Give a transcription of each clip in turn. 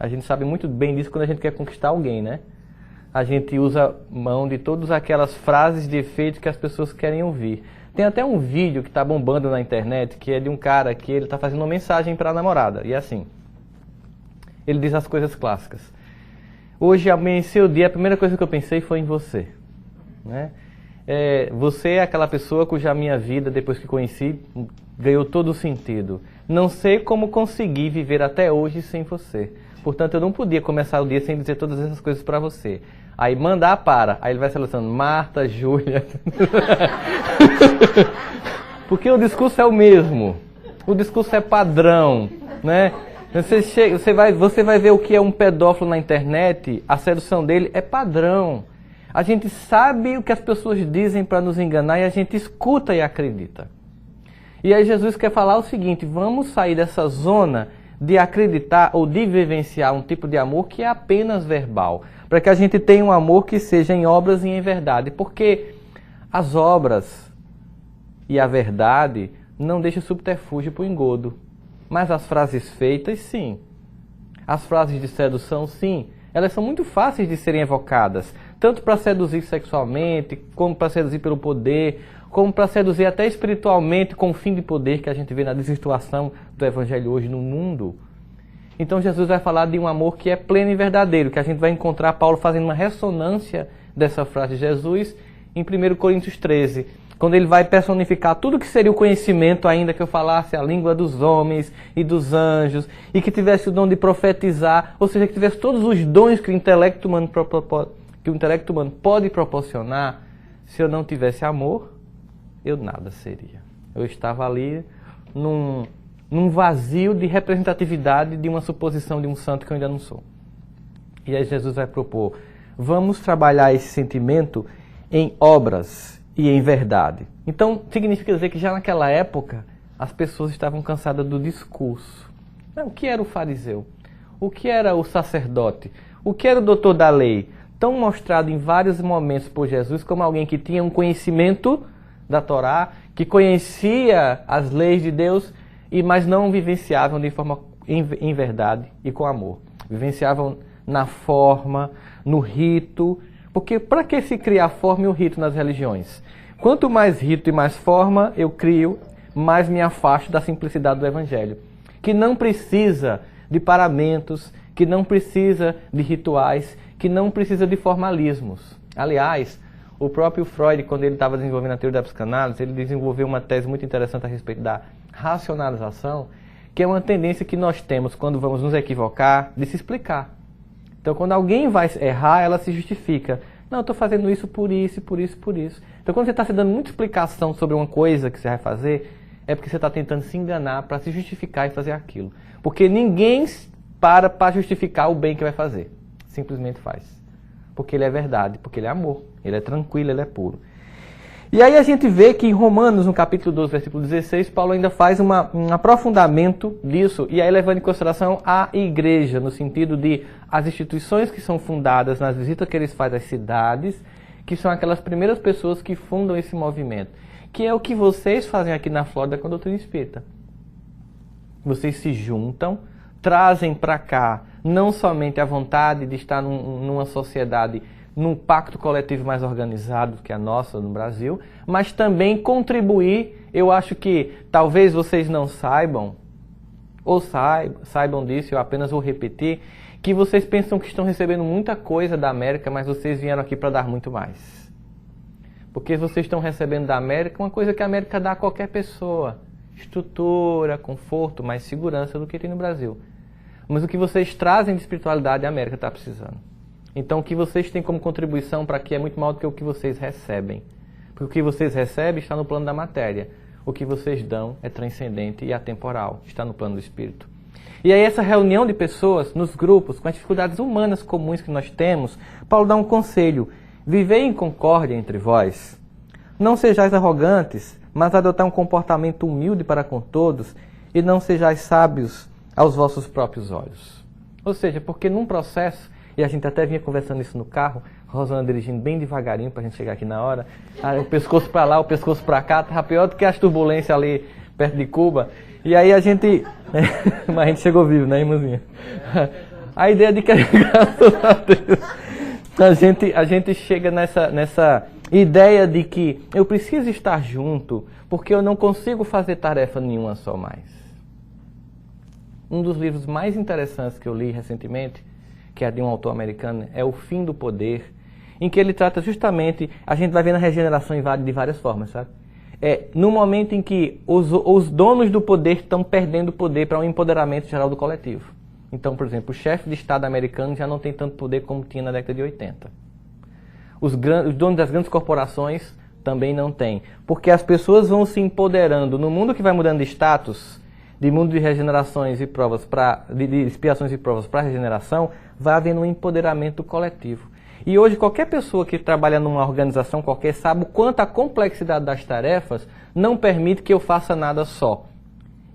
A gente sabe muito bem disso quando a gente quer conquistar alguém, né? A gente usa mão de todas aquelas frases de efeito que as pessoas querem ouvir. Tem até um vídeo que está bombando na internet, que é de um cara que ele está fazendo uma mensagem para a namorada. E é assim, ele diz as coisas clássicas. Hoje amanheceu o dia, a primeira coisa que eu pensei foi em você. Né? Você é aquela pessoa cuja minha vida, depois que conheci, ganhou todo o sentido. Não sei como consegui viver até hoje sem você. Portanto, eu não podia começar o dia sem dizer todas essas coisas para você. Aí mandar para. Aí ele vai selecionando Marta, Júlia. Porque o discurso é o mesmo. O discurso é padrão, né? Você vai ver o que é um pedófilo na internet, a sedução dele é padrão. A gente sabe o que as pessoas dizem para nos enganar e a gente escuta e acredita. E aí Jesus quer falar o seguinte, vamos sair dessa zona de acreditar ou de vivenciar um tipo de amor que é apenas verbal, para que a gente tenha um amor que seja em obras e em verdade, porque as obras e a verdade não deixam subterfúgio para o engodo, mas as frases feitas, sim. As frases de sedução, sim, elas são muito fáceis de serem evocadas, tanto para seduzir sexualmente, como para seduzir pelo poder, como para seduzir até espiritualmente com o fim de poder que a gente vê na desvirtuação do Evangelho hoje no mundo. Então Jesus vai falar de um amor que é pleno e verdadeiro, que a gente vai encontrar Paulo fazendo uma ressonância dessa frase de Jesus em 1 Coríntios 13, quando ele vai personificar tudo que seria o conhecimento, ainda que eu falasse a língua dos homens e dos anjos, e que tivesse o dom de profetizar, ou seja, que tivesse todos os dons que o intelecto humano pode proporcionar. Se eu não tivesse amor, eu nada seria. Eu estava ali num vazio de representatividade de uma suposição de um santo que eu ainda não sou. E aí Jesus vai propor, vamos trabalhar esse sentimento em obras e em verdade. Então, significa dizer que já naquela época, as pessoas estavam cansadas do discurso. O que era o fariseu? O que era o sacerdote? O que era o doutor da lei? Tão mostrado em vários momentos por Jesus como alguém que tinha um conhecimento da Torá, que conhecia as leis de Deus, mas não vivenciavam de forma em verdade e com amor. Vivenciavam na forma, no rito, porque para que se cria a forma e o rito nas religiões? Quanto mais rito e mais forma eu crio, mais me afasto da simplicidade do Evangelho, que não precisa de paramentos, que não precisa de rituais, que não precisa de formalismos. Aliás, o próprio Freud, quando ele estava desenvolvendo a teoria da psicanálise, ele desenvolveu uma tese muito interessante a respeito da racionalização, que é uma tendência que nós temos quando vamos nos equivocar, de se explicar. Então, quando alguém vai errar, ela se justifica. Não, eu estou fazendo isso por isso, por isso, por isso. Então, quando você está se dando muita explicação sobre uma coisa que você vai fazer, é porque você está tentando se enganar para se justificar e fazer aquilo. Porque ninguém para justificar o bem que vai fazer. Simplesmente faz. Porque ele é verdade, porque ele é amor. Ele é tranquilo, ele é puro. E aí a gente vê que em Romanos, no capítulo 12, versículo 16, Paulo ainda faz um aprofundamento disso, e aí levando em consideração a igreja, no sentido de as instituições que são fundadas nas visitas que eles fazem às cidades, que são aquelas primeiras pessoas que fundam esse movimento, que é o que vocês fazem aqui na Flórida com a doutrina espírita. Vocês se juntam, trazem para cá não somente a vontade de estar numa sociedade, num pacto coletivo mais organizado que a nossa no Brasil, mas também contribuir. Eu acho que talvez vocês não saibam, ou saibam disso, eu apenas vou repetir, que vocês pensam que estão recebendo muita coisa da América, mas vocês vieram aqui para dar muito mais. Porque vocês estão recebendo da América uma coisa que a América dá a qualquer pessoa. Estrutura, conforto, mais segurança do que tem no Brasil. Mas o que vocês trazem de espiritualidade a América está precisando. Então o que vocês têm como contribuição para aqui é muito maior do que o que vocês recebem. Porque o que vocês recebem está no plano da matéria. O que vocês dão é transcendente e atemporal, está no plano do espírito. E aí essa reunião de pessoas nos grupos, com as dificuldades humanas comuns que nós temos, Paulo dá um conselho: vivei em concórdia entre vós. Não sejais arrogantes, mas adotai um comportamento humilde para com todos, e não sejais sábios aos vossos próprios olhos. Ou seja, porque num processo, e a gente até vinha conversando isso no carro, Rosana dirigindo bem devagarinho para a gente chegar aqui na hora, aí o pescoço para lá, o pescoço para cá, estava pior do que as turbulências ali perto de Cuba. E aí a gente... Mas a gente chegou vivo, né, irmãzinha? a ideia de que, graças a Deus, a gente chega nessa ideia de que eu preciso estar junto porque eu não consigo fazer tarefa nenhuma só mais. Um dos livros mais interessantes que eu li recentemente, que é de um autor americano, é O Fim do Poder, em que ele trata justamente, a gente vai ver na regeneração de várias formas, sabe? No momento em que os donos do poder estão perdendo poder para um empoderamento geral do coletivo. Então, por exemplo, o chefe de Estado americano já não tem tanto poder como tinha na década de 80. Os donos das grandes corporações também não têm. Porque as pessoas vão se empoderando. No mundo que vai mudando de status, de mundo de regenerações e provas de expiações e provas para regeneração, vai havendo um empoderamento coletivo. E hoje qualquer pessoa que trabalha numa organização qualquer sabe o quanto a complexidade das tarefas não permite que eu faça nada só.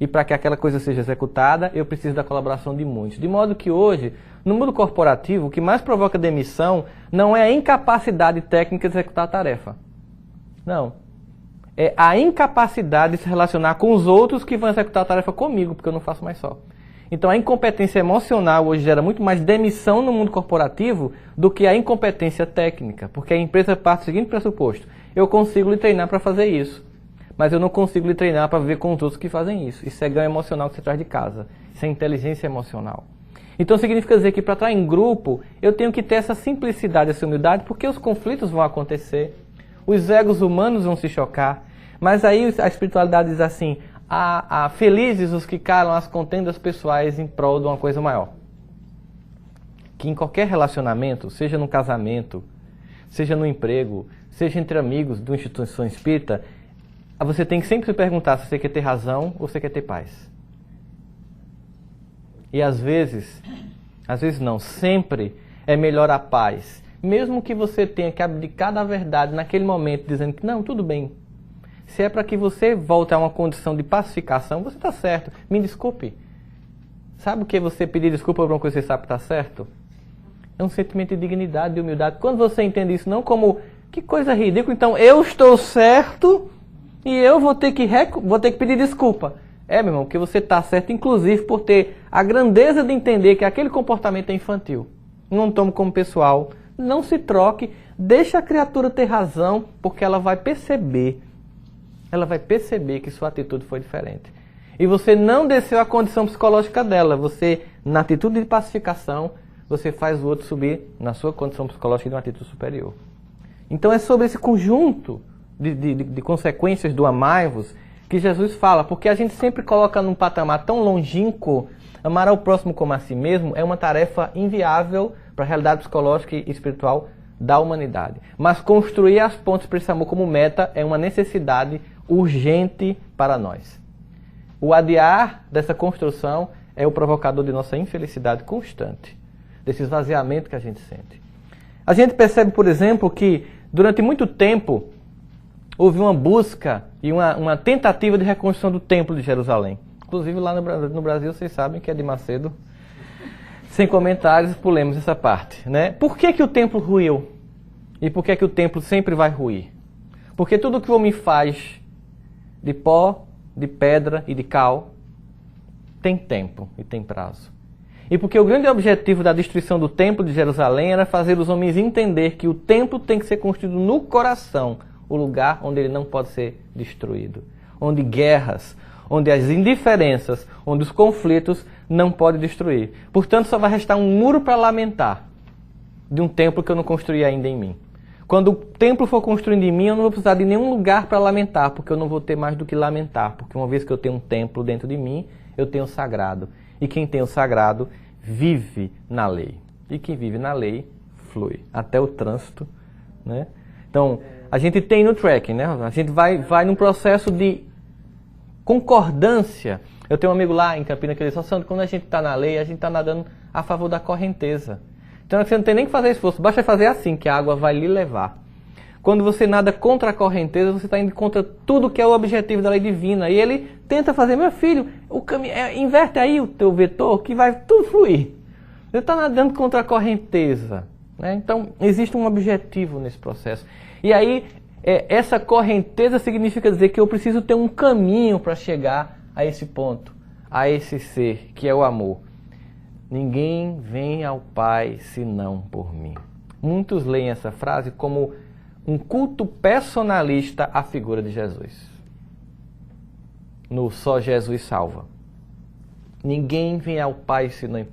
E para que aquela coisa seja executada, eu preciso da colaboração de muitos. De modo que hoje, no mundo corporativo, o que mais provoca demissão não é a incapacidade técnica de executar a tarefa. Não. É a incapacidade de se relacionar com os outros que vão executar a tarefa comigo, porque eu não faço mais só. Então a incompetência emocional hoje gera muito mais demissão no mundo corporativo do que a incompetência técnica, porque a empresa parte do seguinte pressuposto: eu consigo lhe treinar para fazer isso, mas eu não consigo lhe treinar para viver com os outros que fazem isso. Isso é ganho emocional que você traz de casa, isso é inteligência emocional. Então significa dizer que para estar em grupo eu tenho que ter essa simplicidade, essa humildade, porque os conflitos vão acontecer, os egos humanos vão se chocar, mas aí a espiritualidade diz assim: felizes os que calam as contendas pessoais em prol de uma coisa maior. Que em qualquer relacionamento, seja no casamento, seja no emprego, seja entre amigos de uma instituição espírita, você tem que sempre se perguntar se você quer ter razão ou você quer ter paz. E às vezes não, sempre é melhor a paz. Mesmo que você tenha que abdicar da verdade naquele momento, dizendo que não, tudo bem. Se é para que você volte a uma condição de pacificação, você está certo. Me desculpe. Sabe o que é você pedir desculpa por uma coisa que você sabe que está certo? É um sentimento de dignidade, de humildade. Quando você entende isso não como, que coisa ridícula, então eu estou certo e eu vou ter que pedir desculpa. Meu irmão, porque você está certo, inclusive por ter a grandeza de entender que aquele comportamento é infantil. Não tome como pessoal, não se troque, deixa a criatura ter razão, porque ela vai perceber que sua atitude foi diferente. E você não desceu a condição psicológica dela. Você, na atitude de pacificação, você faz o outro subir na sua condição psicológica de uma atitude superior. Então é sobre esse conjunto de consequências do amai-vos que Jesus fala, porque a gente sempre coloca num patamar tão longínquo. Amar ao próximo como a si mesmo é uma tarefa inviável para a realidade psicológica e espiritual da humanidade. Mas construir as pontes para esse amor como meta é uma necessidade urgente para nós. O adiar dessa construção é o provocador de nossa infelicidade constante, desse esvaziamento que a gente sente. A gente percebe, por exemplo, que durante muito tempo houve uma busca e uma tentativa de reconstrução do Templo de Jerusalém. Inclusive lá no Brasil, vocês sabem que é de Macedo. Sem comentários, pulemos essa parte, né? Por que o templo ruiu? E por que o templo sempre vai ruir? Porque tudo que o homem faz de pó, de pedra e de cal tem tempo e tem prazo. E porque o grande objetivo da destruição do Templo de Jerusalém era fazer os homens entender que o templo tem que ser construído no coração, o lugar onde ele não pode ser destruído. Onde guerras, onde as indiferenças, onde os conflitos não podem destruir. Portanto, só vai restar um muro para lamentar de um templo que eu não construí ainda em mim. Quando o templo for construído em mim, eu não vou precisar de nenhum lugar para lamentar, porque eu não vou ter mais do que lamentar. Porque uma vez que eu tenho um templo dentro de mim, eu tenho o sagrado. E quem tem o sagrado vive na lei. E quem vive na lei flui. Até o trânsito, né? Então, a gente tem no tracking, né? A gente vai num processo de concordância. Eu tenho um amigo lá em Campinas que ele diz: Sandro, quando a gente está na lei, a gente está nadando a favor da correnteza. Então você não tem nem que fazer esforço, basta fazer assim, que a água vai lhe levar. Quando você nada contra a correnteza, você está indo contra tudo que é o objetivo da lei divina. E ele tenta fazer: meu filho, inverte aí o teu vetor que vai tudo fluir. Você está nadando contra a correnteza, né? Então existe um objetivo nesse processo. E aí essa correnteza significa dizer que eu preciso ter um caminho para chegar a esse ponto, a esse ser que é o amor. Ninguém vem ao Pai senão por mim. Muitos leem essa frase como um culto personalista à figura de Jesus. No só Jesus salva. Ninguém vem ao Pai senão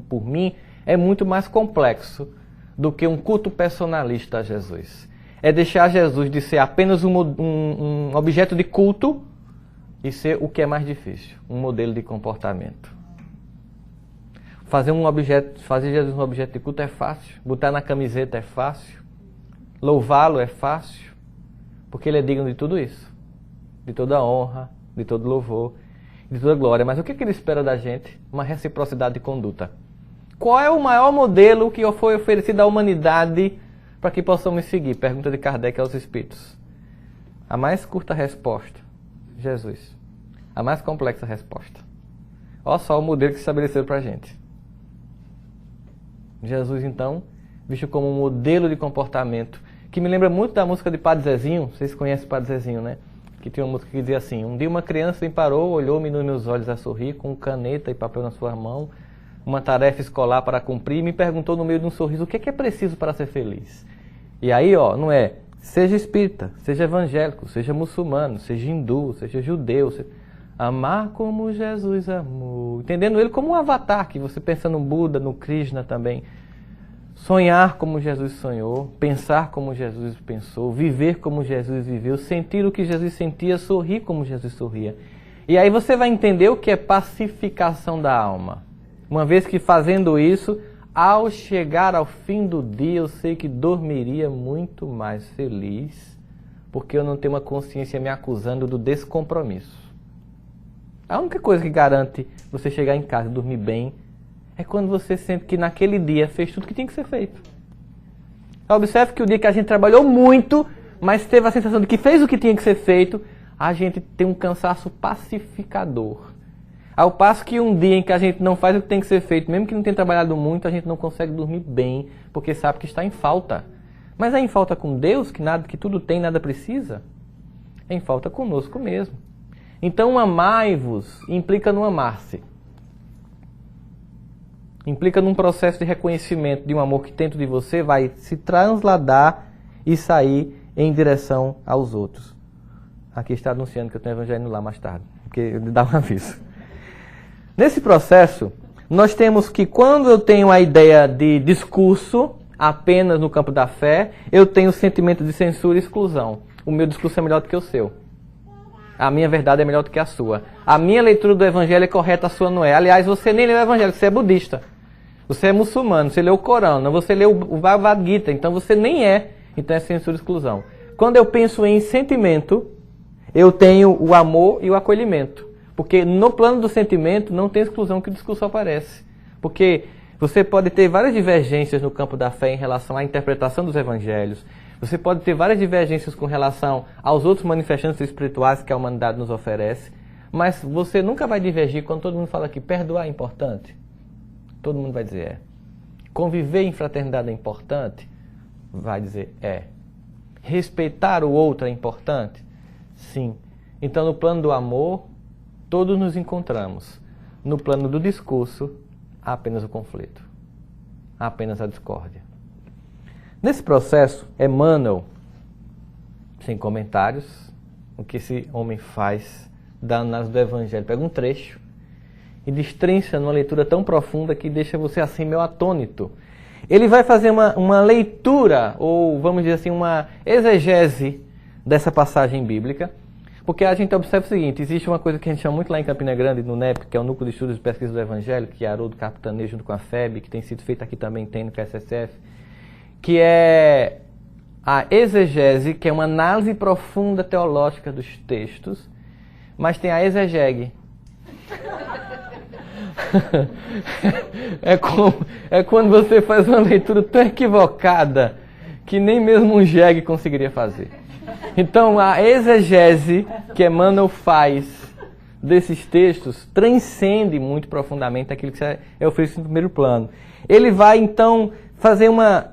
por mim é muito mais complexo do que um culto personalista a Jesus. É deixar Jesus de ser apenas um objeto de culto e ser o que é mais difícil, um modelo de comportamento. Fazer Jesus um objeto de culto é fácil, botar na camiseta é fácil, louvá-lo é fácil, porque ele é digno de tudo isso, de toda honra, de todo louvor, de toda glória. Mas o que ele espera da gente? Uma reciprocidade de conduta. Qual é o maior modelo que foi oferecido à humanidade para que possamos seguir? Pergunta de Kardec aos Espíritos. A mais curta resposta, Jesus. A mais complexa resposta. Olha só o modelo que se estabeleceu para a gente. Jesus, então, visto como um modelo de comportamento, que me lembra muito da música de Padre Zezinho. Vocês conhecem o Padre Zezinho, né? Que tinha uma música que dizia assim: um dia uma criança me parou, olhou-me nos meus olhos a sorrir, com caneta e papel na sua mão, uma tarefa escolar para cumprir, e me perguntou no meio de um sorriso: o que é preciso para ser feliz? E aí, não é, seja espírita, seja evangélico, seja muçulmano, seja hindu, seja judeu, amar como Jesus amou. Entendendo ele como um avatar, que você pensa no Buda, no Krishna também. Sonhar como Jesus sonhou, pensar como Jesus pensou, viver como Jesus viveu, sentir o que Jesus sentia, sorrir como Jesus sorria. E aí você vai entender o que é pacificação da alma. Uma vez que fazendo isso, ao chegar ao fim do dia, eu sei que dormiria muito mais feliz, porque eu não tenho uma consciência me acusando do descompromisso. A única coisa que garante você chegar em casa e dormir bem é quando você sente que naquele dia fez tudo que tinha que ser feito. Observe que o dia que a gente trabalhou muito, mas teve a sensação de que fez o que tinha que ser feito, a gente tem um cansaço pacificador. Ao passo que um dia em que a gente não faz o que tem que ser feito, mesmo que não tenha trabalhado muito, a gente não consegue dormir bem, porque sabe que está em falta. Mas é em falta com Deus, que tudo tem, nada precisa? É em falta conosco mesmo. Então, amai-vos implica no amar-se. Implica num processo de reconhecimento de um amor que dentro de você vai se transladar e sair em direção aos outros. Aqui está anunciando que eu tenho evangelho lá mais tarde, porque dá um aviso. Nesse processo, nós temos que quando eu tenho a ideia de discurso apenas no campo da fé, eu tenho o sentimento de censura e exclusão. O meu discurso é melhor do que o seu. A minha verdade é melhor do que a sua. A minha leitura do evangelho é correta, a sua não é. Aliás, você nem leu o evangelho, você é budista. Você é muçulmano, você leu o Corão, não, você leu o Bhagavad Gita, então você nem é. Então é censura e exclusão. Quando eu penso em sentimento, eu tenho o amor e o acolhimento. Porque no plano do sentimento não tem exclusão que o discurso aparece. Porque você pode ter várias divergências no campo da fé em relação à interpretação dos evangelhos. Você pode ter várias divergências com relação aos outros manifestantes espirituais que a humanidade nos oferece. Mas você nunca vai divergir quando todo mundo fala que perdoar é importante. Todo mundo vai dizer é. Conviver em fraternidade é importante? Vai dizer é. Respeitar o outro é importante? Sim. Então, no plano do amor, todos nos encontramos. No plano do discurso, há apenas o conflito. Há apenas a discórdia. Nesse processo, Emmanuel, sem comentários, o que esse homem faz da análise do Evangelho, pega um trecho e destrincha numa leitura tão profunda que deixa você assim meio atônito. Ele vai fazer uma leitura, ou vamos dizer assim, uma exegese dessa passagem bíblica, porque a gente observa o seguinte: existe uma coisa que a gente chama muito lá em Campina Grande, no NEP, que é o Núcleo de Estudos e Pesquisa do Evangelho, que Haroldo capitaneia junto com a FEB, que tem sido feita aqui também, tem no KSSF, que é a exegese, que é uma análise profunda teológica dos textos, mas tem a exegege. É quando você faz uma leitura tão equivocada que nem mesmo um jegue conseguiria fazer. Então, a exegese que Emmanuel faz desses textos transcende muito profundamente aquilo que é oferecido no primeiro plano. Ele vai, então, fazer uma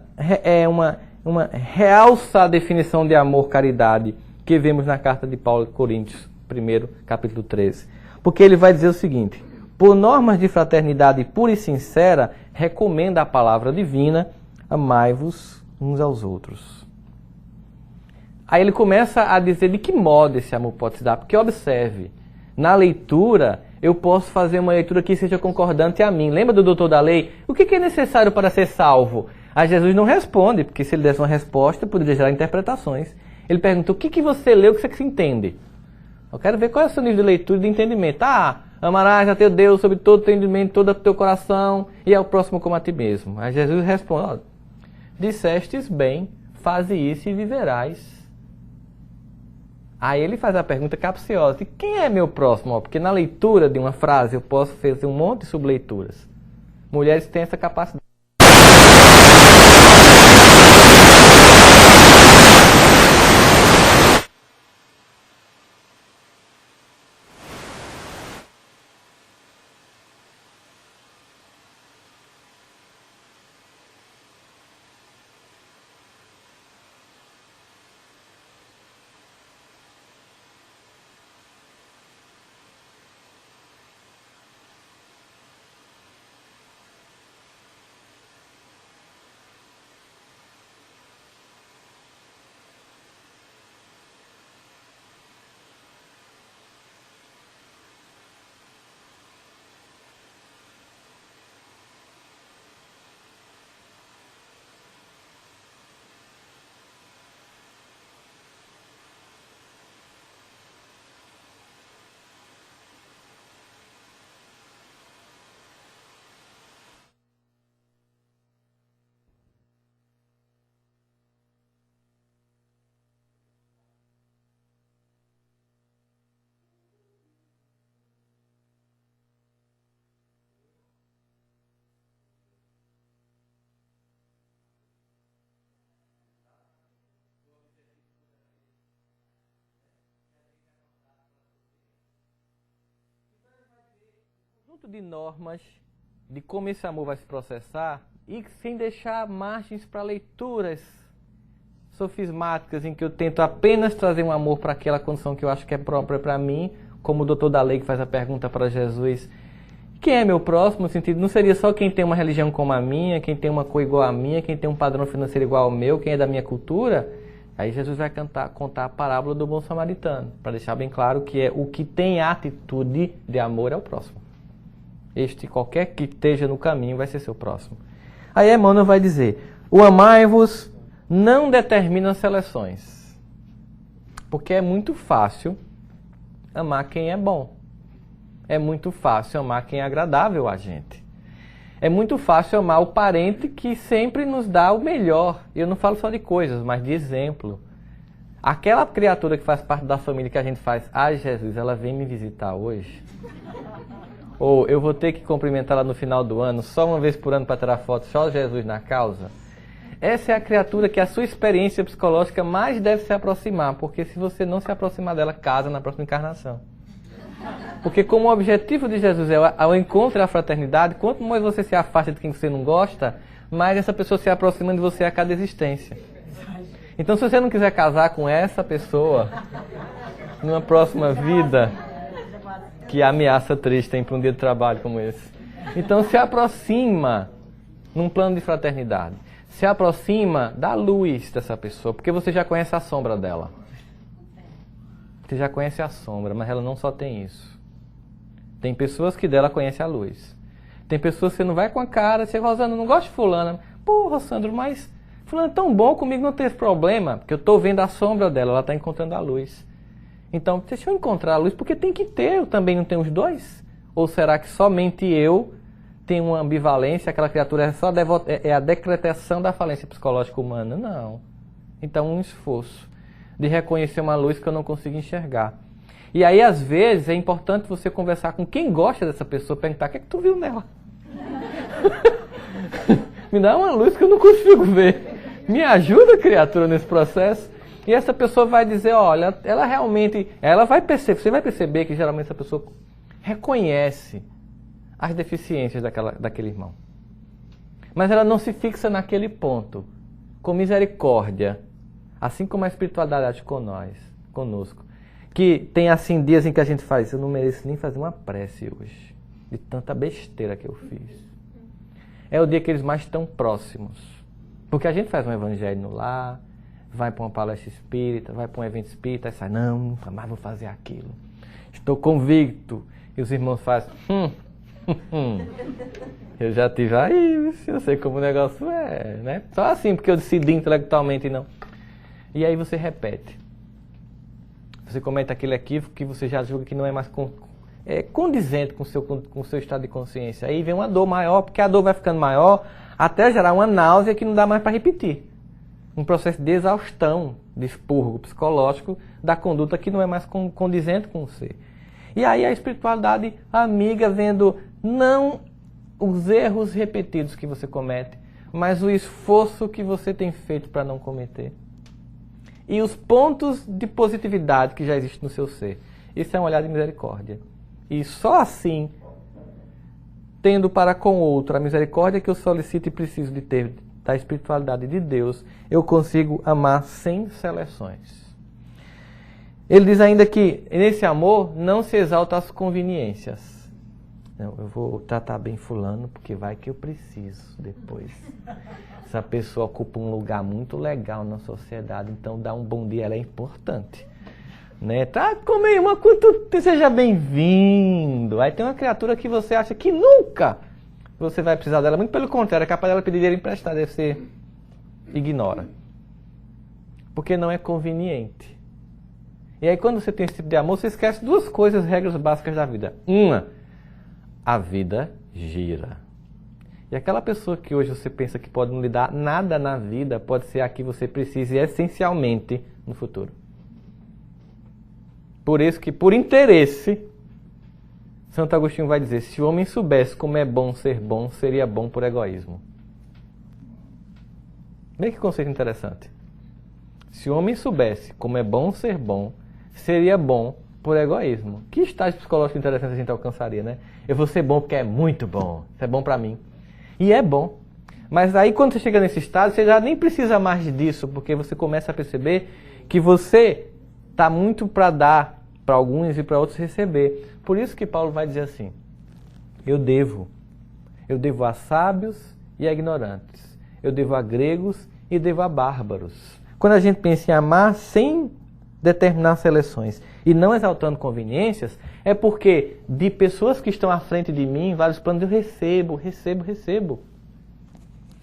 realça a definição de amor, caridade, que vemos na carta de Paulo aos Coríntios, 1º, capítulo 13. Porque ele vai dizer o seguinte: por normas de fraternidade pura e sincera, recomenda a palavra divina, amai-vos uns aos outros. Aí ele começa a dizer de que modo esse amor pode se dar, porque observe, na leitura eu posso fazer uma leitura que seja concordante a mim. Lembra do doutor da lei? O que é necessário para ser salvo? Aí Jesus não responde, porque se ele desse uma resposta, poderia gerar interpretações. Ele pergunta, o que você leu, o que você entende? Eu quero ver qual é o seu nível de leitura e de entendimento. Amarás a teu Deus sobre todo o teu entendimento, todo o teu coração, e ao próximo como a ti mesmo. Aí Jesus responde, dissestes bem, faze isso e viverás. Aí ele faz a pergunta capciosa, e quem é meu próximo? Porque na leitura de uma frase eu posso fazer um monte de subleituras. Mulheres têm essa capacidade. De normas de como esse amor vai se processar e sem deixar margens para leituras sofismáticas em que eu tento apenas trazer um amor para aquela condição que eu acho que é própria para mim, como o doutor da lei que faz a pergunta para Jesus, quem é meu próximo? No sentido, não seria só quem tem uma religião como a minha, quem tem uma cor igual a minha, quem tem um padrão financeiro igual ao meu, quem é da minha cultura? Aí Jesus vai contar a parábola do bom samaritano, para deixar bem claro que é o que tem atitude de amor é o próximo. Qualquer que esteja no caminho vai ser seu próximo. Aí Emmanuel vai dizer, o amai-vos não determina seleções. Porque é muito fácil amar quem é bom. É muito fácil amar quem é agradável a gente. É muito fácil amar o parente que sempre nos dá o melhor. E eu não falo só de coisas, mas de exemplo. Aquela criatura que faz parte da família que a gente faz, Jesus, ela vem me visitar hoje. Ou eu vou ter que cumprimentá-la no final do ano, só uma vez por ano para tirar foto, só Jesus na causa. Essa é a criatura que a sua experiência psicológica mais deve se aproximar, porque se você não se aproximar dela, casa na próxima encarnação. Porque como o objetivo de Jesus é o encontro e a fraternidade, quanto mais você se afasta de quem você não gosta, mais essa pessoa se aproxima de você a cada existência. Então se você não quiser casar com essa pessoa, numa próxima vida, que ameaça triste tem para um dia de trabalho como esse. Então se aproxima num plano de fraternidade. Se aproxima da luz dessa pessoa, porque você já conhece a sombra dela. Você já conhece a sombra, mas ela não só tem isso. Tem pessoas que dela conhecem a luz. Tem pessoas que você não vai com a cara, você vai Rosandro, não gosto de fulana. Pô, Rosandro, mas fulano é tão bom, comigo não tem esse problema, porque eu estou vendo a sombra dela, ela está encontrando a luz. Então, deixa eu encontrar a luz, porque tem que ter, eu também não tenho os dois? Ou será que somente eu tenho uma ambivalência, aquela criatura é a decretação da falência psicológica humana? Não. Então, um esforço de reconhecer uma luz que eu não consigo enxergar. E aí, às vezes, é importante você conversar com quem gosta dessa pessoa, perguntar, o que é que tu viu nela? Me dá uma luz que eu não consigo ver. Me ajuda, criatura, nesse processo. E essa pessoa vai dizer, olha, ela realmente, ela vai perceber, você vai perceber que geralmente essa pessoa reconhece as deficiências daquele irmão. Mas ela não se fixa naquele ponto. Com misericórdia, assim como a espiritualidade age conosco. Que tem assim dias em que a gente faz, eu não mereço nem fazer uma prece hoje. de tanta besteira que eu fiz. É o dia que eles mais estão próximos. Porque a gente faz um evangelho no lar, vai para uma palestra espírita, vai para um evento espírita, e sai, não, nunca mais vou fazer aquilo. Estou convicto. E os irmãos fazem, eu já tive aí, eu sei como o negócio é, né? Só assim, porque eu decidi intelectualmente não. E aí você repete. Você comete aquele equívoco que você já julga que não é mais condizente com o seu estado de consciência. Aí vem uma dor maior, porque a dor vai ficando maior, até gerar uma náusea que não dá mais para repetir. Um processo de exaustão, de expurgo psicológico da conduta que não é mais condizente com você. E aí a espiritualidade amiga vendo não os erros repetidos que você comete, mas o esforço que você tem feito para não cometer. E os pontos de positividade que já existem no seu ser. Isso é um olhar de misericórdia. E só assim, tendo para com o outro a misericórdia que eu solicito e preciso de ter da espiritualidade de Deus, eu consigo amar sem seleções. Ele diz ainda que nesse amor não se exalta as conveniências. Não, eu vou tratar bem fulano porque vai que eu preciso depois. Essa pessoa ocupa um lugar muito legal na sociedade, então dar um bom dia, ela é importante. Né? Tá, come aí uma seja bem-vindo. Aí tem uma criatura que você acha que nunca você vai precisar dela, muito pelo contrário, é capaz dela pedir dinheiro emprestado, aí você ignora. Porque não é conveniente. E aí quando você tem esse tipo de amor, você esquece duas coisas, regras básicas da vida. Uma, a vida gira. E aquela pessoa que hoje você pensa que pode não lhe dar nada na vida, pode ser a que você precise essencialmente no futuro. Por isso que, por interesse, Santo Agostinho vai dizer, se o homem soubesse como é bom, seria bom por egoísmo. Vê que conceito interessante. Se o homem soubesse como é bom ser bom, seria bom por egoísmo. Que estágio psicológico interessante a gente alcançaria, né? Eu vou ser bom porque é muito bom, isso é bom pra mim. E é bom. Mas aí quando você chega nesse estado, você já nem precisa mais disso, porque você começa a perceber que você está muito para dar para alguns e para outros receber. Por isso que Paulo vai dizer assim, eu devo a sábios e a ignorantes, eu devo a gregos e devo a bárbaros. Quando a gente pensa em amar sem determinar seleções e não exaltando conveniências, é porque de pessoas que estão à frente de mim, em vários planos, eu recebo.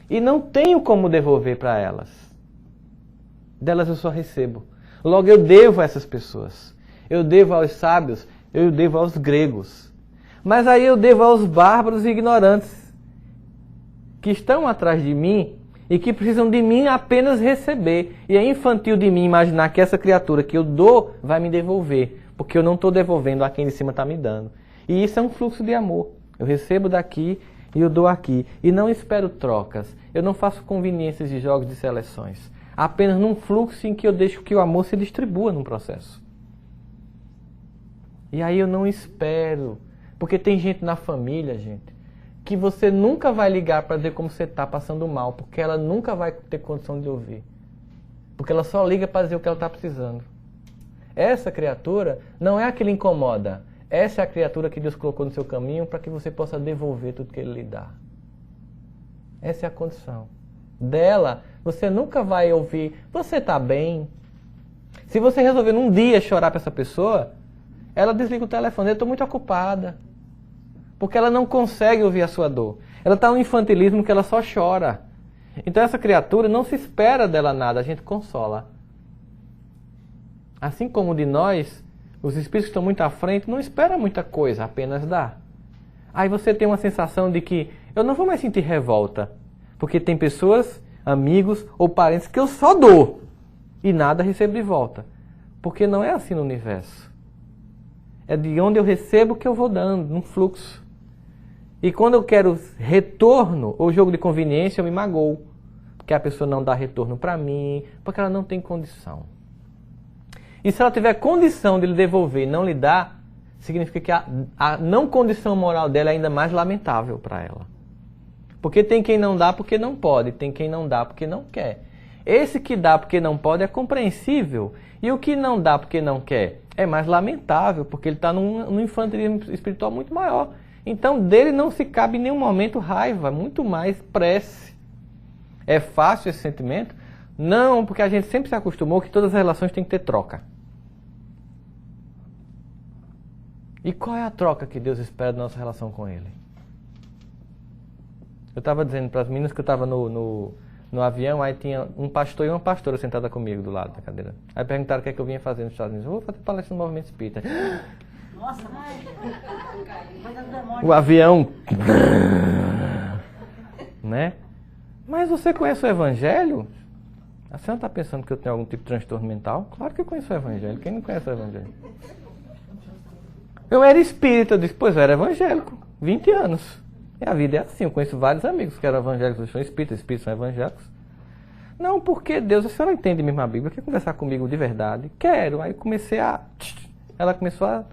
E não tenho como devolver para elas. Delas eu só recebo. Logo eu devo a essas pessoas. Eu devo aos sábios, eu devo aos gregos. Mas aí eu devo aos bárbaros e ignorantes que estão atrás de mim e que precisam de mim apenas receber. E é infantil de mim imaginar que essa criatura que eu dou vai me devolver, porque eu não estou devolvendo a quem de cima está me dando. E isso é um fluxo de amor. Eu recebo daqui e eu dou aqui. E não espero trocas. Eu não faço conveniências de jogos de seleções. Apenas num fluxo em que eu deixo que o amor se distribua num processo. E aí eu não espero. Porque tem gente na família, gente, que você nunca vai ligar para dizer como você está passando mal, porque ela nunca vai ter condição de ouvir. Porque ela só liga para dizer o que ela está precisando. Essa criatura não é a que lhe incomoda. Essa é a criatura que Deus colocou no seu caminho para que você possa devolver tudo que Ele lhe dá. Essa é a condição. Dela, você nunca vai ouvir, você está bem? Se você resolver num dia chorar para essa pessoa, ela desliga o telefone, eu estou muito ocupada. Porque ela não consegue ouvir a sua dor. Ela está no infantilismo que ela só chora. Então essa criatura não se espera dela nada, a gente consola. Assim como de nós, os espíritos que estão muito à frente não esperam muita coisa, apenas dá. Aí você tem uma sensação de que eu não vou mais sentir revolta. Porque tem pessoas, amigos ou parentes que eu só dou e nada recebo de volta. Porque não é assim no universo. É de onde eu recebo que eu vou dando, num fluxo. E quando eu quero retorno ou jogo de conveniência, eu me magoo. Porque a pessoa não dá retorno para mim, porque ela não tem condição. E se ela tiver condição de lhe devolver e não lhe dá, significa que a não condição moral dela é ainda mais lamentável para ela. Porque tem quem não dá porque não pode, tem quem não dá porque não quer. Esse que dá porque não pode é compreensível. E o que não dá porque não quer é mais lamentável, porque ele está num infantilismo espiritual muito maior. Então dele não se cabe em nenhum momento raiva, muito mais prece. É fácil esse sentimento? Não, porque a gente sempre se acostumou que todas as relações têm que ter troca. E qual é a troca que Deus espera da nossa relação com Ele? Eu estava dizendo para as meninas que eu estava no avião, aí tinha um pastor e uma pastora sentada comigo do lado da cadeira. Aí perguntaram o que é que eu vinha fazer nos Estados Unidos. Eu vou fazer palestra no Movimento Espírita. Nossa, O avião... né? Mas você conhece o Evangelho? A senhora está pensando que eu tenho algum tipo de transtorno mental? Claro que eu conheço o Evangelho. Quem não conhece o Evangelho? Eu era espírita, eu disse, pois eu era evangélico, 20 anos. E a vida é assim, eu conheço vários amigos que eram evangélicos, são espíritas, espíritas são evangélicos. Não, porque Deus, a senhora entende mesmo a Bíblia, quer conversar comigo de verdade? Quero. Aí comecei ela começou a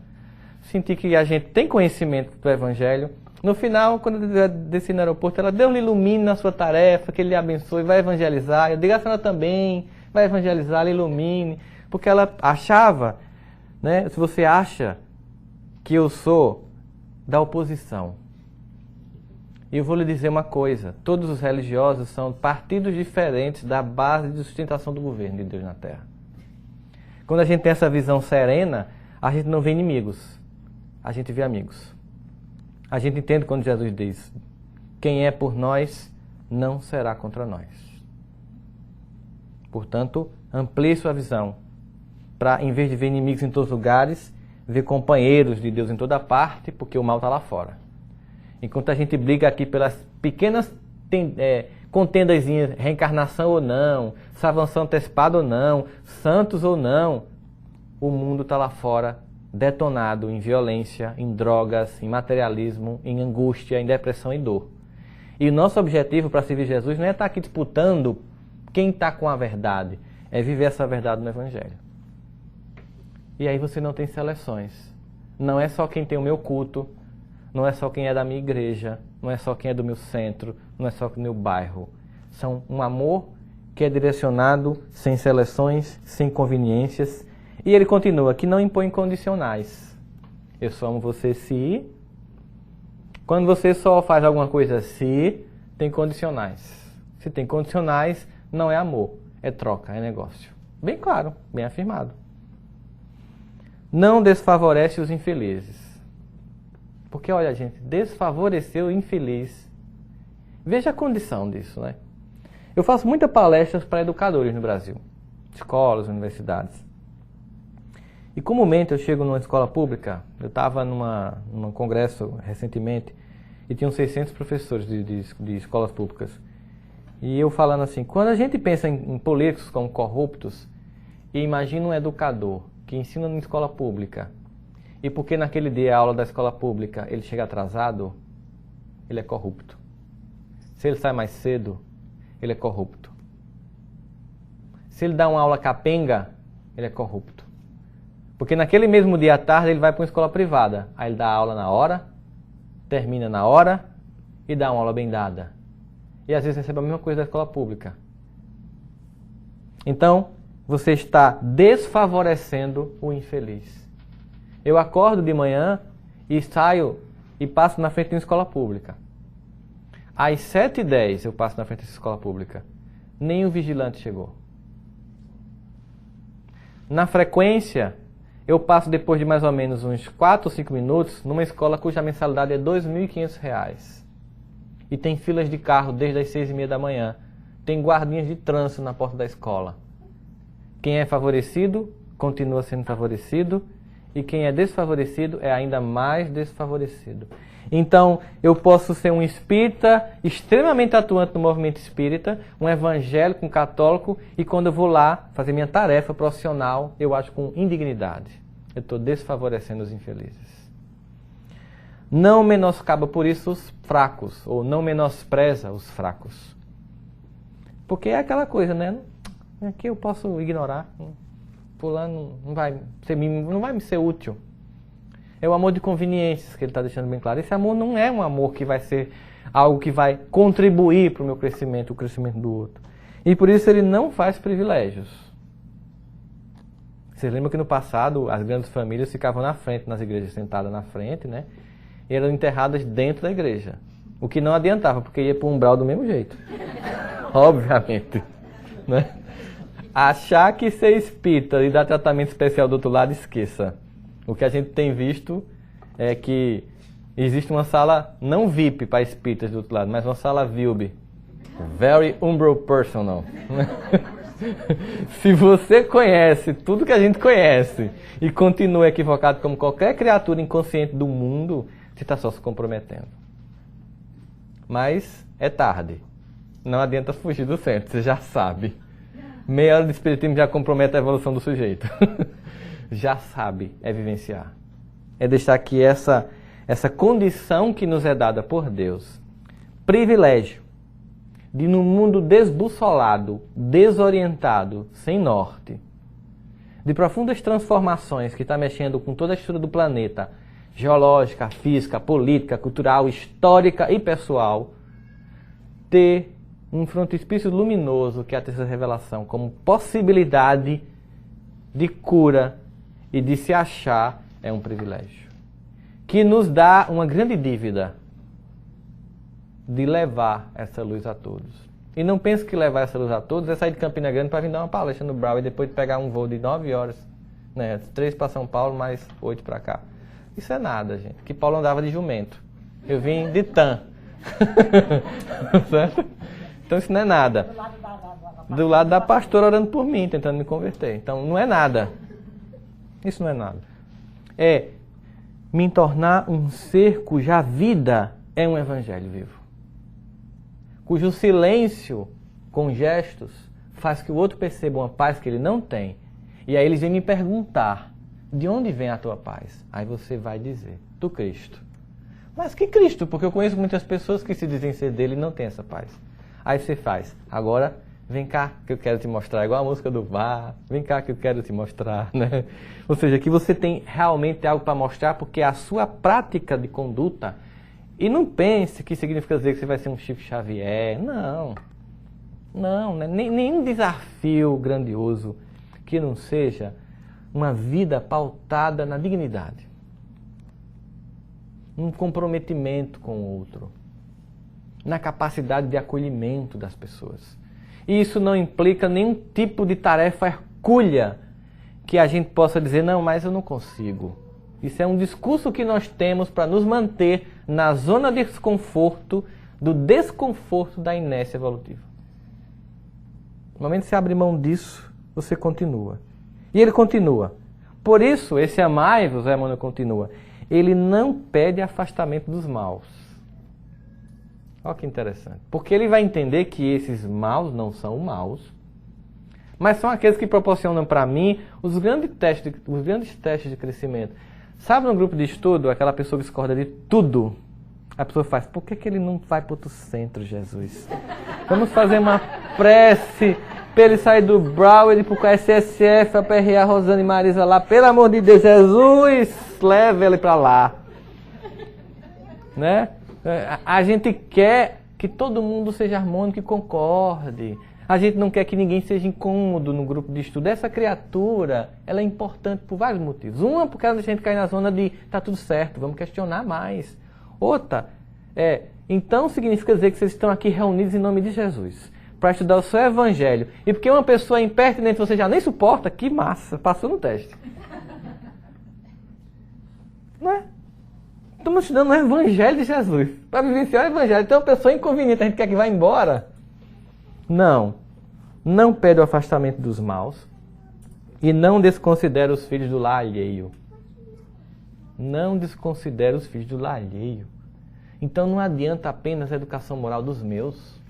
sentir que a gente tem conhecimento do Evangelho. No final, quando eu desci no aeroporto, ela, Deus lhe ilumine na sua tarefa, que Ele lhe abençoe, vai evangelizar. Eu digo, a senhora também vai evangelizar, lhe ilumine. Porque ela achava, né, se você acha que eu sou da oposição. E eu vou lhe dizer uma coisa, todos os religiosos são partidos diferentes da base de sustentação do governo de Deus na Terra. Quando a gente tem essa visão serena, a gente não vê inimigos, a gente vê amigos. A gente entende quando Jesus diz, quem é por nós não será contra nós. Portanto, amplie sua visão, para em vez de ver inimigos em todos os lugares, ver companheiros de Deus em toda parte, porque o mal está lá fora. Enquanto a gente briga aqui pelas pequenas contendazinhas, reencarnação ou não, salvação antecipada ou não, santos ou não, o mundo está lá fora detonado em violência, em drogas, em materialismo, em angústia, em depressão e dor. E o nosso objetivo para servir Jesus não é estar aqui disputando quem está com a verdade, é viver essa verdade no Evangelho. E aí você não tem seleções. Não é só quem tem o meu culto, não é só quem é da minha igreja, não é só quem é do meu centro, não é só do meu bairro. São um amor que é direcionado sem seleções, sem conveniências. E ele continua, que não impõe condicionais. Eu só amo você se... Quando você só faz alguma coisa se, tem condicionais. Se tem condicionais, não é amor, é troca, é negócio. Bem claro, bem afirmado. Não desfavorece os infelizes. Porque, olha, gente, desfavorecer o infeliz. Veja a condição disso, né? Eu faço muitas palestras para educadores no Brasil. Escolas, universidades. E comumente eu chego numa escola pública, eu estava num congresso recentemente, e tinham 600 professores de escolas públicas. E eu falando assim, quando a gente pensa em políticos como corruptos, e imagina um educador que ensina na escola pública, e porque naquele dia a aula da escola pública ele chega atrasado, ele é corrupto. Se ele sai mais cedo, ele é corrupto. Se ele dá uma aula capenga, ele é corrupto. Porque naquele mesmo dia à tarde ele vai para uma escola privada. Aí ele dá a aula na hora, termina na hora e dá uma aula bem dada. E às vezes recebe a mesma coisa da escola pública. Então, você está desfavorecendo o infeliz. Eu acordo de manhã e saio e passo na frente de uma escola pública. Às 7h10 eu passo na frente dessa escola pública. Nem o vigilante chegou. Na frequência, eu passo depois de mais ou menos uns 4 ou 5 minutos numa escola cuja mensalidade é R$ 2.500. E tem filas de carro desde as 6h30 da manhã. Tem guardinhas de trânsito na porta da escola. Quem é favorecido, continua sendo favorecido. E quem é desfavorecido é ainda mais desfavorecido. Então, eu posso ser um espírita extremamente atuante no movimento espírita, um evangélico, um católico, e quando eu vou lá fazer minha tarefa profissional, eu acho com indignidade. Eu estou desfavorecendo os infelizes. Não menoscaba por isso os fracos, ou não menospreza os fracos. Porque é aquela coisa, né? Aqui eu posso ignorar. Fulano não vai me ser útil. É o amor de conveniências que ele está deixando bem claro. Esse amor não é um amor que vai ser algo que vai contribuir para o meu crescimento, o crescimento do outro. E por isso ele não faz privilégios. Vocês lembram que no passado as grandes famílias ficavam na frente, nas igrejas, sentadas na frente, né? e eram enterradas dentro da igreja. O que não adiantava, porque ia para o umbral do mesmo jeito. Obviamente. Né? Achar que ser espírita e dar tratamento especial do outro lado, esqueça. O que a gente tem visto é que existe uma sala não VIP para espíritas do outro lado, mas uma sala VILB. Very Umbral Personal. Se você conhece tudo que a gente conhece e continua equivocado como qualquer criatura inconsciente do mundo, você está só se comprometendo. Mas é tarde. Não adianta fugir do centro, você já sabe. Meia hora de espiritismo já compromete a evolução do sujeito. Já sabe, é vivenciar. É deixar que essa condição que nos é dada por Deus, privilégio, de num mundo desbussolado, desorientado, sem norte, de profundas transformações que está mexendo com toda a estrutura do planeta, geológica, física, política, cultural, histórica e pessoal, ter um frontispício luminoso, que é a terceira revelação, como possibilidade de cura e de se achar, é um privilégio. Que nos dá uma grande dívida de levar essa luz a todos. E não pense que levar essa luz a todos é sair de Campina Grande para vir dar uma palestra no Brau e depois de pegar um voo de 9 horas, né, 3 para São Paulo, mais 8 para cá. Isso é nada, gente. Que Paulo andava de jumento. Eu vim de TAM. Certo? Então isso não é nada. Do lado da pastora orando por mim, tentando me converter. Então não é nada. Isso não é nada. É me tornar um ser cuja vida é um evangelho vivo. Cujo silêncio, com gestos, faz que o outro perceba uma paz que ele não tem. E aí eles vêm me perguntar, de onde vem a tua paz? Aí você vai dizer, do Cristo. Mas que Cristo? Porque eu conheço muitas pessoas que se dizem ser dele e não têm essa paz. Aí você faz, agora vem cá que eu quero te mostrar, igual a música do VAR, vem cá que eu quero te mostrar, né? Ou seja, que você tem realmente algo para mostrar, porque a sua prática de conduta, e não pense que significa dizer que você vai ser um Chico Xavier, não, né? Nenhum desafio grandioso que não seja uma vida pautada na dignidade, num comprometimento com o outro, na capacidade de acolhimento das pessoas. E isso não implica nenhum tipo de tarefa hercúlea que a gente possa dizer, não, mas eu não consigo. Isso é um discurso que nós temos para nos manter na zona de desconforto, do desconforto da inércia evolutiva. No momento que você abre mão disso, você continua. E ele continua. Por isso, esse amai-vos, Emmanuel continua, ele não pede afastamento dos maus. Olha que interessante. Porque ele vai entender que esses maus não são maus, mas são aqueles que proporcionam para mim os grandes testes de crescimento. Sabe, no grupo de estudo, aquela pessoa que discorda de tudo, a pessoa faz, por que ele não vai para outro centro, Jesus? Vamos fazer uma prece para ele sair do Brau, ele ir para o KSSF, a PRA, Rosana e Marisa lá, pelo amor de Deus, Jesus, leve ele para lá. Né? A gente quer que todo mundo seja harmônico e concorde. A gente não quer que ninguém seja incômodo no grupo de estudo. Essa criatura, ela é importante por vários motivos. Uma, porque ela deixa a gente cair na zona de tá tudo certo, vamos questionar mais. Outra, então significa dizer que vocês estão aqui reunidos em nome de Jesus, para estudar o seu evangelho. E porque uma pessoa impertinente você já nem suporta, que massa, passou no teste. Não é? Estamos estudando o evangelho de Jesus, para vivenciar o evangelho. Então, uma pessoa inconveniente, a gente quer que vá embora. Não pede o afastamento dos maus e não desconsidera os filhos do lar alheio. Não desconsidera os filhos do lar alheio. Então não adianta apenas a educação moral dos meus.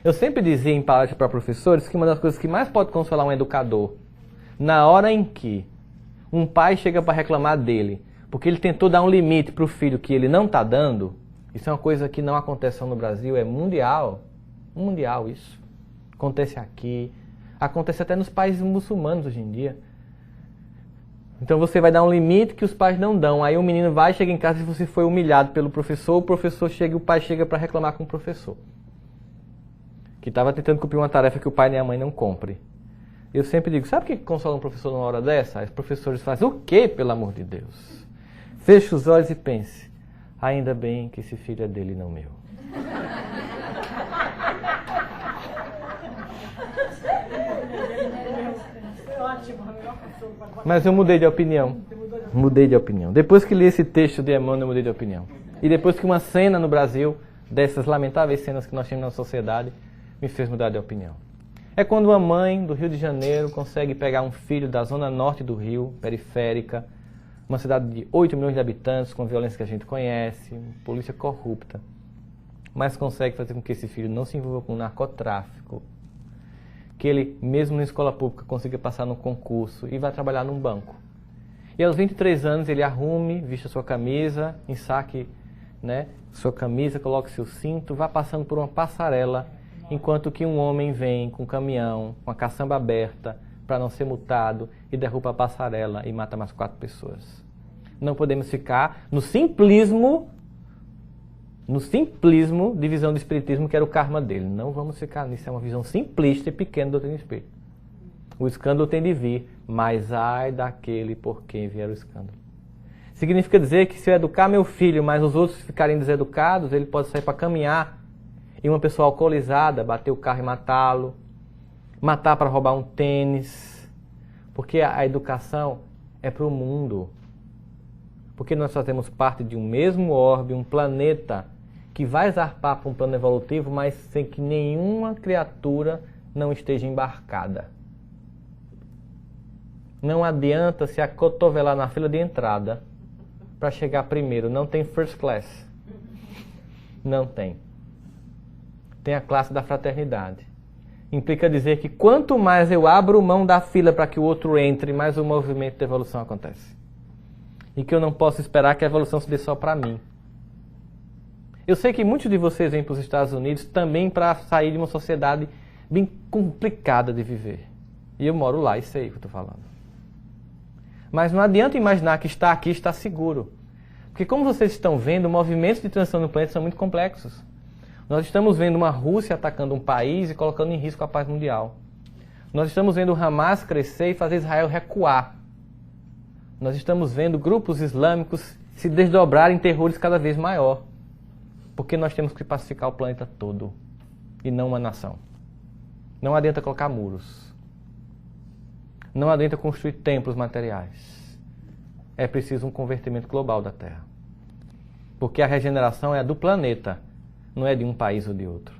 Eu sempre dizia em palestras para professores que uma das coisas que mais pode consolar um educador, na hora em que um pai chega para reclamar dele, porque ele tentou dar um limite para o filho que ele não está dando, isso é uma coisa que não acontece só no Brasil, é mundial. Mundial isso. Acontece aqui, acontece até nos países muçulmanos hoje em dia. Então você vai dar um limite que os pais não dão. Aí o menino vai, chega em casa e você foi humilhado pelo professor, o professor chega e o pai chega para reclamar com o professor. Que estava tentando cumprir uma tarefa que o pai nem a mãe não cumpre. Eu sempre digo, sabe o que consola um professor numa hora dessa? Os professores fazem o quê, pelo amor de Deus? Feche os olhos e pense. Ainda bem que esse filho é dele e não meu. Mas eu mudei de opinião. Mudei de opinião. Depois que li esse texto de Emmanuel, eu mudei de opinião. E depois que uma cena no Brasil, dessas lamentáveis cenas que nós temos na sociedade, me fez mudar de opinião. É quando uma mãe do Rio de Janeiro consegue pegar um filho da zona norte do Rio, periférica, uma cidade de 8 milhões de habitantes, com violência que a gente conhece, polícia corrupta, mas consegue fazer com que esse filho não se envolva com narcotráfico, que ele, mesmo na escola pública, consiga passar no concurso e vai trabalhar num banco. E aos 23 anos ele arrume, vista sua camisa, ensaque, né, sua camisa, coloque seu cinto, vá passando por uma passarela, enquanto que um homem vem com um caminhão, com a caçamba aberta, para não ser multado, e derruba a passarela e mata mais 4 pessoas. Não podemos ficar no simplismo de visão do espiritismo, que era o karma dele. Não vamos ficar nisso, é uma visão simplista e pequena do doutrina espírita. O escândalo tem de vir, mas ai daquele por quem vier o escândalo. Significa dizer que se eu educar meu filho, mas os outros ficarem deseducados, ele pode sair para caminhar e uma pessoa alcoolizada bater o carro e matá-lo, matar para roubar um tênis, porque a educação é para o mundo. Porque nós fazemos parte de um mesmo orbe, um planeta que vai zarpar para um plano evolutivo, mas sem que nenhuma criatura não esteja embarcada. Não adianta se acotovelar na fila de entrada para chegar primeiro. Não tem first class. Não tem. Tem a classe da fraternidade. Implica dizer que quanto mais eu abro mão da fila para que o outro entre, mais o movimento de evolução acontece. E que eu não posso esperar que a evolução se dê só para mim. Eu sei que muitos de vocês vêm para os Estados Unidos também para sair de uma sociedade bem complicada de viver. E eu moro lá e sei o que eu estou falando. Mas não adianta imaginar que estar aqui está seguro. Porque como vocês estão vendo, movimentos de transição no planeta são muito complexos. Nós estamos vendo uma Rússia atacando um país e colocando em risco a paz mundial. Nós estamos vendo o Hamas crescer e fazer Israel recuar. Nós estamos vendo grupos islâmicos se desdobrarem em terrores cada vez maior. Porque nós temos que pacificar o planeta todo e não uma nação. Não adianta colocar muros. Não adianta construir templos materiais. É preciso um convertimento global da Terra. Porque a regeneração é a do planeta, não é de um país ou de outro.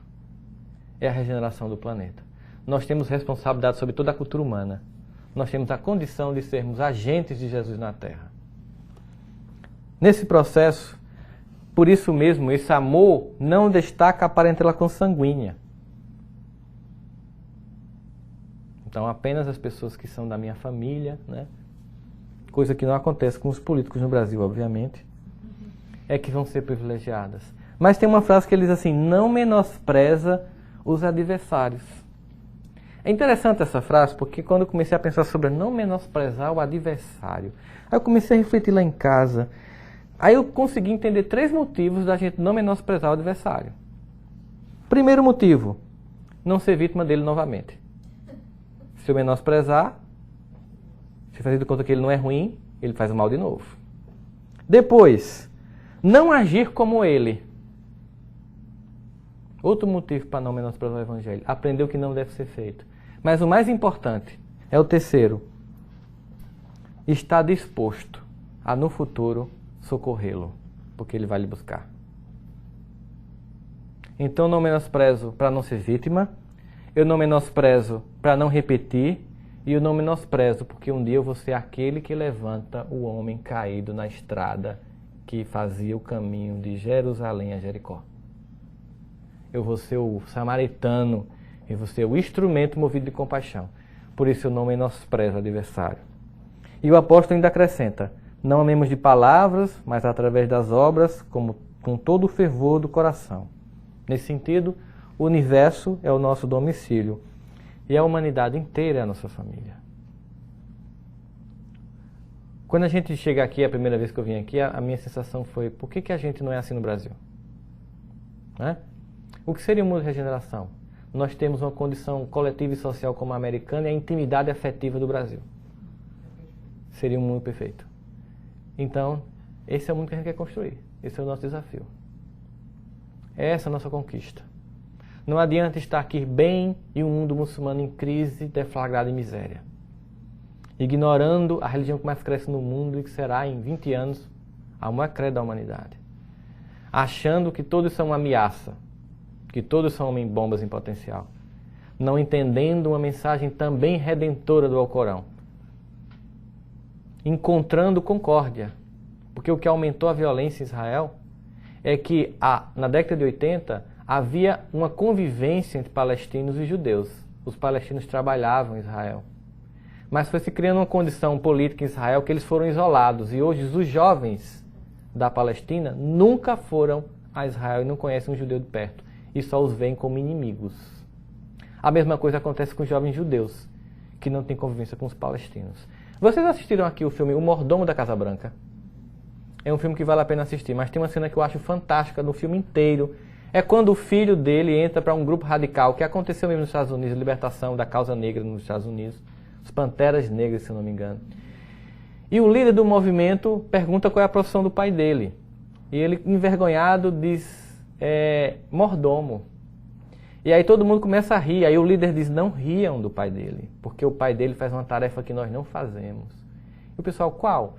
É a regeneração do planeta. Nós temos responsabilidade sobre toda a cultura humana. Nós temos a condição de sermos agentes de Jesus na Terra. Nesse processo, por isso mesmo, esse amor não destaca a parentela consanguínea. Então, apenas as pessoas que são da minha família, né? Coisa que não acontece com os políticos no Brasil, obviamente, é que vão ser privilegiadas. Mas tem uma frase que ele diz assim: não menospreza os adversários. É interessante essa frase, porque quando eu comecei a pensar sobre não menosprezar o adversário, aí eu comecei a refletir lá em casa. Aí eu consegui entender 3 motivos da gente não menosprezar o adversário. Primeiro motivo, não ser vítima dele novamente. Se eu menosprezar, se fazer de conta que ele não é ruim, ele faz o mal de novo. Depois, não agir como ele. Outro motivo para não menosprezar o Evangelho. Aprender o que não deve ser feito. Mas o mais importante é o terceiro. Estar disposto a, no futuro, socorrê-lo, porque ele vai lhe buscar. Então, não menosprezo para não ser vítima. Eu não menosprezo para não repetir, e eu não menosprezo porque um dia eu vou ser aquele que levanta o homem caído na estrada que fazia o caminho de Jerusalém a Jericó. Eu vou ser o samaritano, eu vou ser o instrumento movido de compaixão. Por isso eu não menosprezo o adversário. E o apóstolo ainda acrescenta: não amemos de palavras, mas através das obras, como com todo o fervor do coração. Nesse sentido, o universo é o nosso domicílio e a humanidade inteira é a nossa família. Quando a gente chega aqui, a primeira vez que eu vim aqui, a minha sensação foi: por que a gente não é assim no Brasil? Né? O que seria o mundo de regeneração? Nós temos uma condição coletiva e social como a americana e a intimidade afetiva do Brasil. Seria um mundo perfeito. Então, esse é o mundo que a gente quer construir. Esse é o nosso desafio. Essa é a nossa conquista. Não adianta estar aqui bem e um mundo muçulmano em crise, deflagrado em miséria. Ignorando a religião que mais cresce no mundo e que será em 20 anos a maior credo da humanidade. Achando que todos são uma ameaça, que todos são homem-bombas em potencial. Não entendendo uma mensagem também redentora do Alcorão. Encontrando concórdia. Porque o que aumentou a violência em Israel é que na década de 80 havia uma convivência entre palestinos e judeus. Os palestinos trabalhavam em Israel. Mas foi se criando uma condição política em Israel que eles foram isolados. E hoje os jovens da Palestina nunca foram a Israel e não conhecem um judeu de perto. E só os veem como inimigos. A mesma coisa acontece com os jovens judeus, que não têm convivência com os palestinos. Vocês assistiram aqui o filme O Mordomo da Casa Branca? É um filme que vale a pena assistir, mas tem uma cena que eu acho fantástica no filme inteiro. É quando o filho dele entra para um grupo radical, que aconteceu mesmo nos Estados Unidos, a libertação da causa negra nos Estados Unidos. Os Panteras Negras, se eu não me engano. E o líder do movimento pergunta qual é a profissão do pai dele. E ele, envergonhado, diz, mordomo. E aí todo mundo começa a rir. Aí o líder diz, não riam do pai dele, porque o pai dele faz uma tarefa que nós não fazemos. E o pessoal, qual?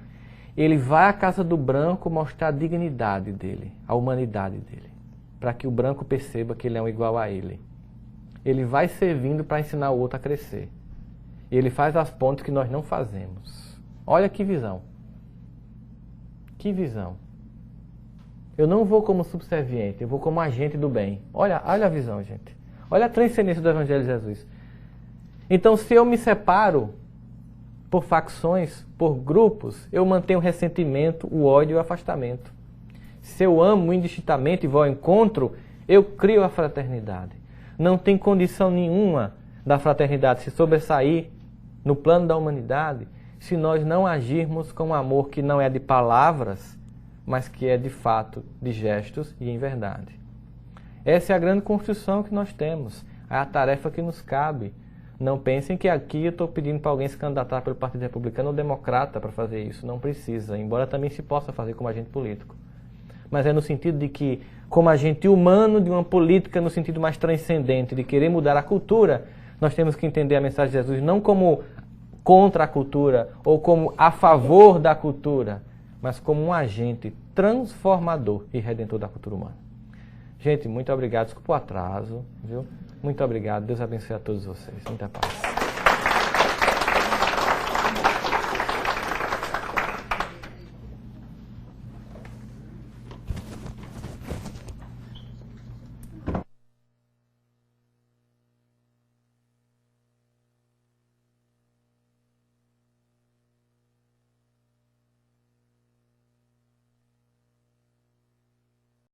Ele vai à casa do branco mostrar a dignidade dele, a humanidade dele, para que o branco perceba que ele é um igual a ele. Ele vai servindo para ensinar o outro a crescer. E ele faz as pontes que nós não fazemos. Olha que visão. Que visão. Eu não vou como subserviente, eu vou como agente do bem. Olha a visão, gente. Olha a transcendência do Evangelho de Jesus. Então, se eu me separo por facções, por grupos, eu mantenho o ressentimento, o ódio e o afastamento. Se eu amo indistintamente e vou ao encontro, eu crio a fraternidade. Não tem condição nenhuma da fraternidade se sobressair no plano da humanidade se nós não agirmos com um amor que não é de palavras, mas que é de fato de gestos e em verdade. Essa é a grande construção que nós temos, é a tarefa que nos cabe. Não pensem que aqui eu estou pedindo para alguém se candidatar pelo Partido Republicano ou Democrata para fazer isso, não precisa, embora também se possa fazer como agente político. Mas é no sentido de que, como agente humano de uma política no sentido mais transcendente, de querer mudar a cultura, nós temos que entender a mensagem de Jesus não como contra a cultura ou como a favor da cultura, mas como um agente transformador e redentor da cultura humana. Gente, muito obrigado. Desculpa o atraso, viu? Muito obrigado. Deus abençoe a todos vocês. Muita paz.